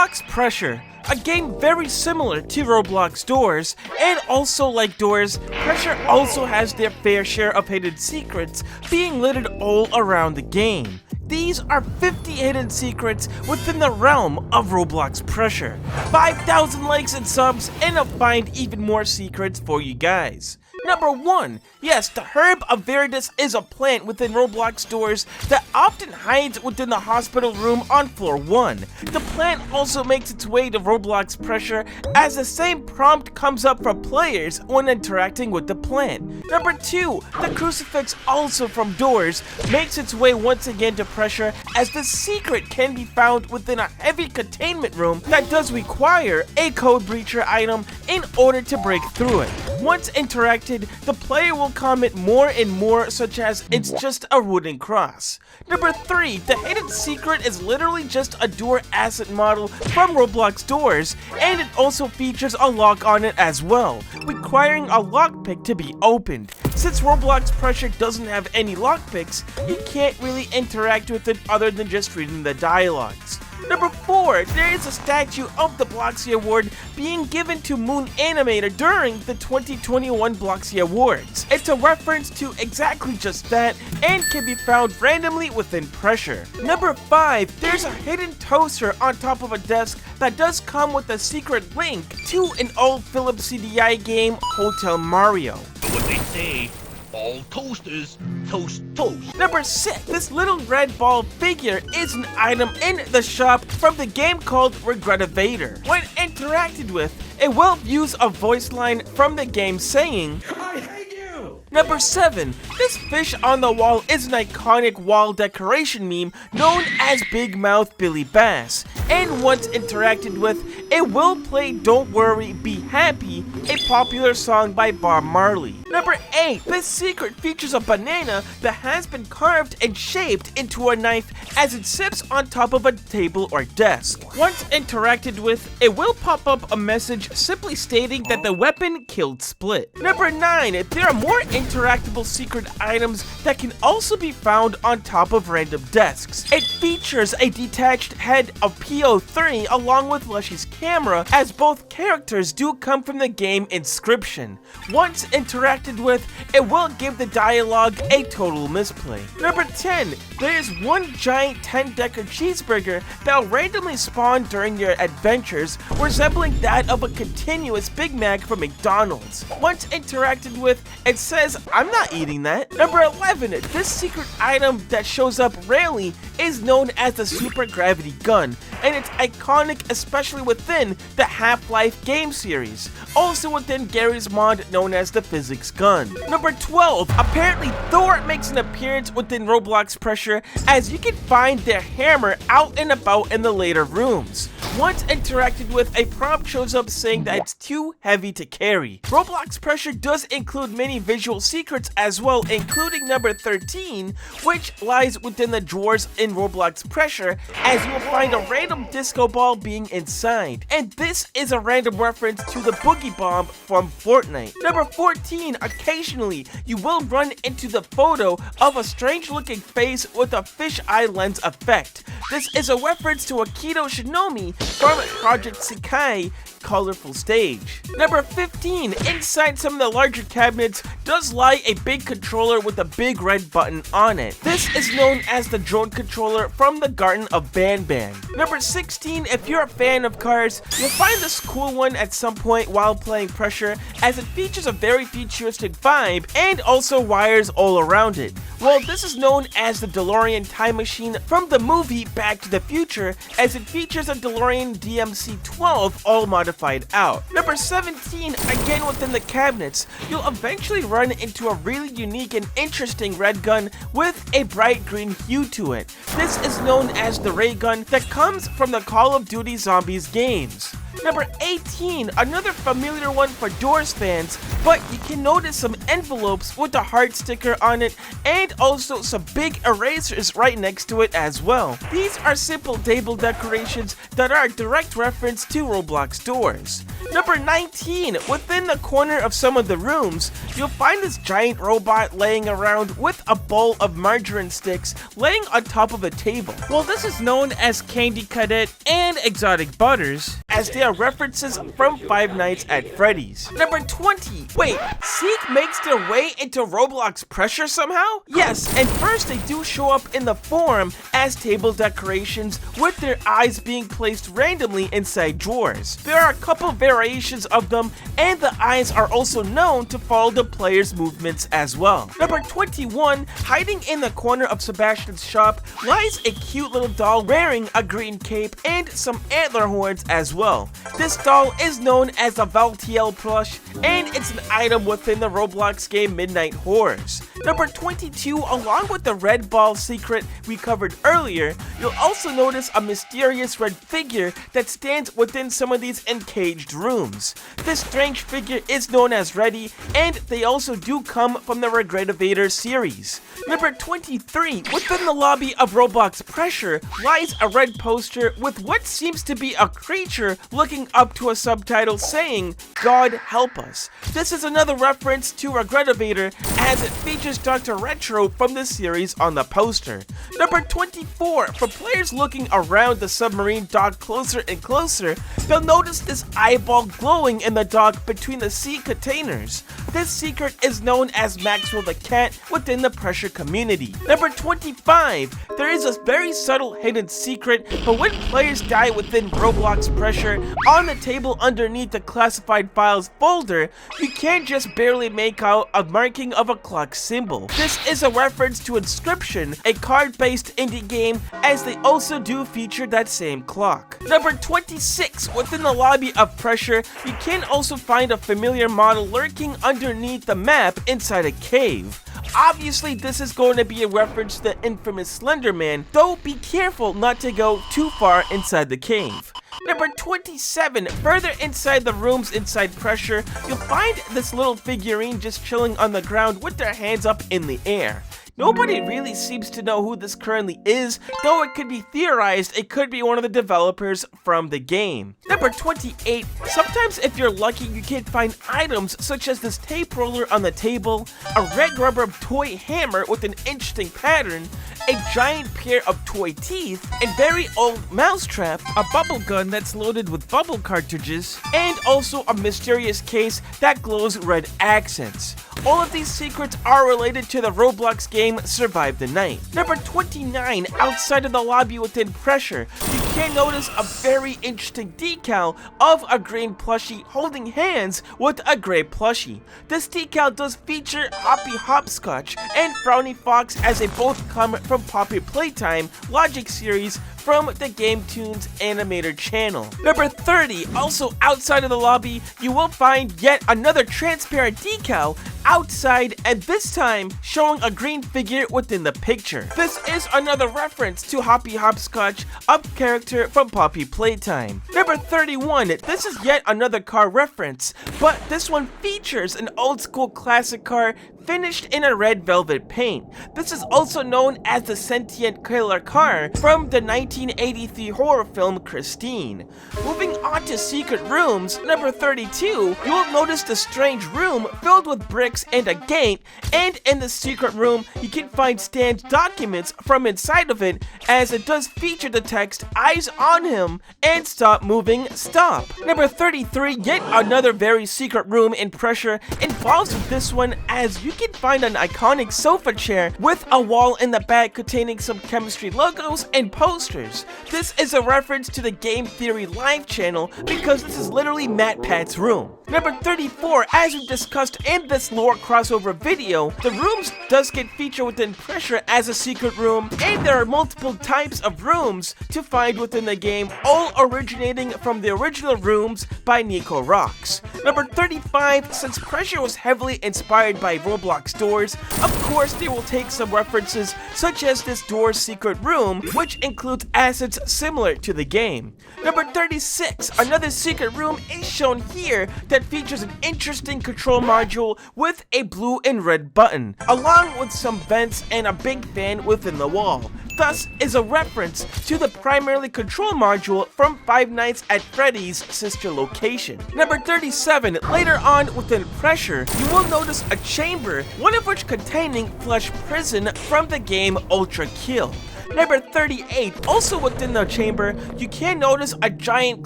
Roblox Pressure, a game very similar to Roblox Doors, and also like Doors, Pressure also has their fair share of hidden secrets being littered all around the game. These are 50 hidden secrets within the realm of Roblox Pressure. 5,000 likes and subs, and I'll find even more secrets for you guys. Number 1. Yes, the herb of Veritas is a plant within Roblox Doors that often hides within the hospital room on floor 1. The plant also makes its way to Roblox Pressure as the same prompt comes up for players when interacting with the plant. Number 2. The crucifix, also from Doors, makes its way once again to Pressure as the secret can be found within a heavy containment room that does require a code breacher item in order to break through it. Once interacted, the player will comment more and more, such as it's just a wooden cross. Number 3. The hidden secret is literally just a door asset model from Roblox Doors, and it also features a lock on it as well, requiring a lockpick to be opened. Since Roblox Pressure doesn't have any lockpicks, you can't really interact with it other than just reading the dialogues. Number 4, there is a statue of the Bloxy Award being given to Moon Animator during the 2021 Bloxy Awards. It's a reference to exactly just that and can be found randomly within Pressure. Number 5, there's a hidden toaster on top of a desk that does come with a secret link to an old Philips CDI game, Hotel Mario. What they say, all toasters toast toast. Number 6, this little red ball figure is an item in the shop from the game called Regretivator. When interacted with, it will use a voice line from the game saying, I hate you. Number 7, this fish on the wall is an iconic wall decoration meme known as Big Mouth Billy Bass, and once interacted with, it will play Don't Worry, Be Happy, a popular song by Bob Marley. Number 8, this secret features a banana that has been carved and shaped into a knife as it sits on top of a table or desk. Once interacted with, it will pop up a message simply stating that the weapon killed Split. Number 9, there are more interactable secret items that can also be found on top of random desks. It features a detached head of PO3 along with Lushy's camera, as both characters do come from the game Inscription. Once interacted with, it will give the dialogue a total misplay. Number 10, there is one giant 10-decker cheeseburger that will randomly spawn during your adventures, resembling that of a continuous Big Mac from McDonald's. Once interacted with, it says, I'm not eating that. Number 11, this secret item that shows up rarely is known as the Super Gravity Gun, and it's iconic especially within the Half-Life game series, also within Gary's mod known as the Physics Gun. Number 12, apparently Thor makes an appearance within Roblox Pressure, as you can find their hammer out and about in the later rooms. Once interacted with, a prompt shows up saying that it's too heavy to carry. Roblox Pressure does include many visual secrets as well, including number 13, which lies within the drawers in Roblox Pressure, as you will find a random disco ball being inside. And this is a random reference to the Boogie Bomb from Fortnite. Number 14, occasionally you will run into the photo of a strange looking face with a fisheye lens effect. This is a reference to Akito Shinomi from Project Sekai Colorful Stage. Number 15, inside some of the larger cabinets does lie a big controller with a big red button on it. This is known as the drone controller from the Garden of Banban. Number 16, if you're a fan of cars, you'll find this cool one at some point while playing Pressure, as it features a very futuristic vibe and also wires all around it. Well, this is known as the DeLorean Time Machine from the movie Back to the Future, as it features a DeLorean DMC-12 all modified out. Number 17, again within the cabinets, you'll eventually run into a really unique and interesting red gun with a bright green hue to it. This is known as the ray gun that comes from the Call of Duty Zombies games. Number 18, another familiar one for Doors fans, but you can notice some envelopes with a heart sticker on it and also some big erasers right next to it as well. These are simple table decorations that are a direct reference to Roblox Doors. Number 19, within the corner of some of the rooms, you'll find this giant robot laying around with a bowl of margarine sticks laying on top of a table. Well, this is known as Candy Cadet and Exotic Butters, as they are references from Five Nights at Freddy's. Number 20, wait, Seek makes their way into Roblox Pressure somehow? Yes, and first they do show up in the form as table decorations with their eyes being placed randomly inside drawers. There are a couple variations of them, and the eyes are also known to follow the player's movements as well. Number 21, hiding in the corner of Sebastian's shop lies a cute little doll wearing a green cape and some antler horns as well. This doll is known as a Valtiel plush, and it's an item within the Roblox game Midnight Horrors. Number 22, along with the red ball secret we covered earlier, you'll also notice a mysterious red figure that stands within some of these encaged rooms. This strange figure is known as Reddy, and they also do come from the Regretivator series. Number 23, within the lobby of Roblox Pressure lies a red poster with what seems to be a creature looking up to a subtitle saying, "God help us." This is another reference to Regretivator, as it features Dr. Retro from the series on the poster. Number 24, for players looking around the submarine dock closer and closer, they'll notice this eyeball glowing in the dock between the sea containers. This secret is known as Maxwell the Cat within the Pressure community. Number 25, there is a very subtle hidden secret, but when players die within Roblox Pressure, on the table underneath the classified files folder, you can just barely make out a marking of a clock symbol. This is a reference to Inscription, a card-based indie game, as they also do feature that same clock. Number 26, within the lobby of Pressure, you can also find a familiar model lurking underneath the map inside a cave. Obviously, this is going to be a reference to the infamous Slender Man, though be careful not to go too far inside the cave. Number 27, further inside the rooms inside Pressure, you'll find this little figurine just chilling on the ground with their hands up in the air. Nobody really seems to know who this currently is, though it could be theorized it could be one of the developers from the game. Number 28, sometimes if you're lucky you can find items such as this tape roller on the table, a red rubber toy hammer with an interesting pattern, a giant pair of toy teeth, a very old mousetrap, a bubble gun that's loaded with bubble cartridges, and also a mysterious case that glows red accents. All of these secrets are related to the Roblox game Survive the Night. Number 29, outside of the lobby within Pressure, you can notice a very interesting decal of a green plushie holding hands with a gray plushie. This decal does feature Hoppy Hopscotch and Frowny Fox, as they both come from Poppy Playtime Logic series from the Game Tunes animator channel. Number 30, also outside of the lobby, you will find yet another transparent decal outside, and this time showing a green figure within the picture. This is another reference to Hoppy Hopscotch, a character from Poppy Playtime. Number 31, this is yet another car reference, but this one features an old school classic car finished in a red velvet paint. This is also known as the sentient killer car from the 1983 horror film Christine. Moving on to secret rooms, number 32, you will notice the strange room filled with bricks and a gate, and in the secret room you can find Stan's documents from inside of it, as it does feature the text "Eyes on him" and "Stop moving, stop." Number 33, yet another very secret room in Pressure, involves this one, as you can find an iconic sofa chair with a wall in the back containing some chemistry logos and posters. This is a reference to the Game Theory live channel, because this is literally Matt Pat's room. Number 34, as we've discussed in this lore crossover video, the rooms does get featured within Pressure as a secret room, and there are multiple types of rooms to find within the game, all originating from the original rooms by Nico Rocks. Number 35, since Pressure was heavily inspired by Roblox doors, of course they will take some references such as this door secret room, which includes assets similar to the game. Number 36, another secret room is shown here that features an interesting control module with a blue and red button, along with some vents and a big fan within the wall. thus is a reference to the primarily control module from Five Nights at Freddy's sister location. Number 37, later on within Pressure, you will notice a chamber, one of which containing Flesh Prison from the game Ultra Kill. Number 38, also within the chamber, you can notice a giant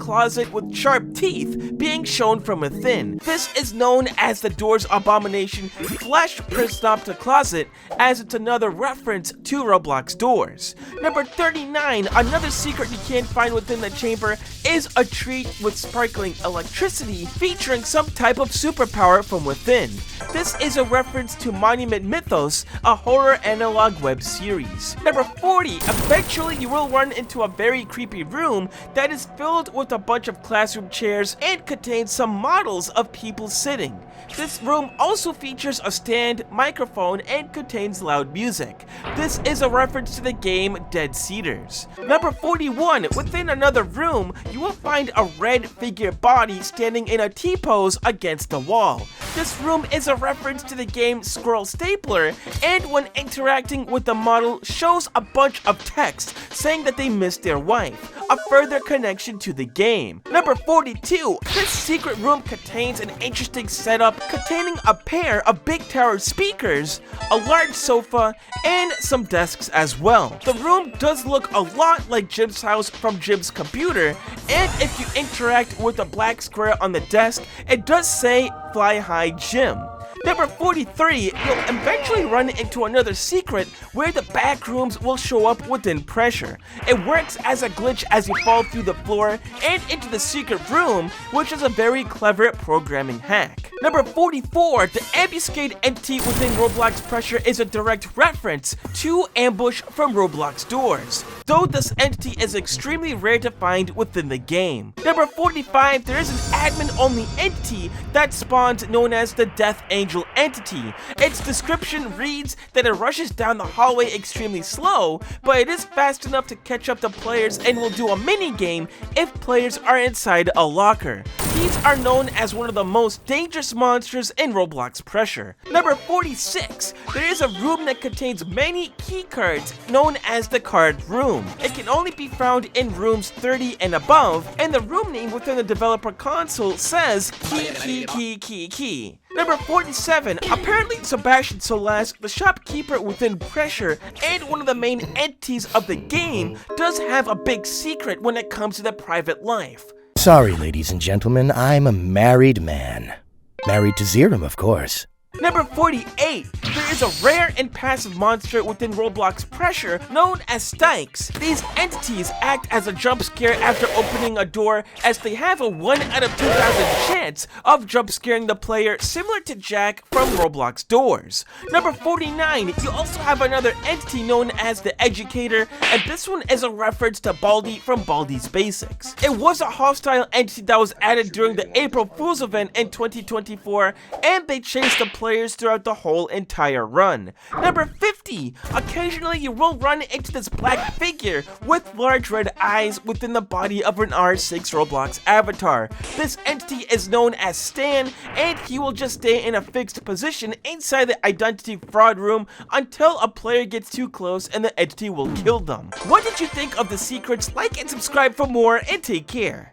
closet with sharp teeth being shown from within. This is known as the Door's Abomination Flesh Prisnopta Closet, as it's another reference to Roblox doors. Number 39, another secret you can find within the chamber is a treat with sparkling electricity featuring some type of superpower from within. This is a reference to Monument Mythos, a horror analog web series. Number 40, eventually you will run into a very creepy room that is filled with a bunch of classroom chairs and contains some models of people sitting. This room also features a stand, microphone, and contains loud music. This is a reference to the game Dead Cedars. Number 41, within another room, you will find a red figure body standing in a T-pose against the wall. This room is a reference to the game Squirrel Stapler, and when interacting with the model shows a bunch of text saying that they missed their wife, a further connection to the game. Number 42, this secret room contains an interesting setup containing a pair of big tower speakers, a large sofa, and some desks as well. The room does look a lot like Jim's house from Jim's computer, and if you interact with the black square on the desk, it does say Fly High Jim. Number 43, you'll eventually run into another secret where the back rooms will show up within Pressure. It works as a glitch as you fall through the floor and into the secret room, which is a very clever programming hack. Number 44, the ambuscade entity within Roblox Pressure is a direct reference to Ambush from Roblox Doors, though this entity is extremely rare to find within the game. Number 45, there is an admin-only entity that spawns known as the Death Angel entity. Its description reads that it rushes down the hallway extremely slow, but it is fast enough to catch up to players and will do a mini game if players are inside a locker. These are known as one of the most dangerous monsters in Roblox Pressure. Number 46, there is a room that contains many key cards known as the card room. It can only be found in rooms 30 and above, and the room name within the developer console says key. Number 47, apparently Sebastian, the shopkeeper within Pressure and one of the main entities of the game, does have a big secret when it comes to the private life. Sorry, ladies and gentlemen, I'm a married man. Married to Zerum, of course. Number 48, there is a rare and passive monster within Roblox Pressure known as Stikes. These entities act as a jump scare after opening a door, as they have a 1 out of 2,000 chance of jump scaring the player, similar to Jack from Roblox Doors. Number 49, you also have another entity known as the Educator, and this one is a reference to Baldi from Baldi's Basics. It was a hostile entity that was added during the April Fool's event in 2024, and they chased the players throughout the whole entire run. Number 50, occasionally you will run into this black figure with large red eyes within the body of an R6 Roblox avatar. This entity is known as Stan, and he will just stay in a fixed position inside the identity fraud room until a player gets too close and the entity will kill them. What did you think of the secrets? Like and subscribe for more, and take care.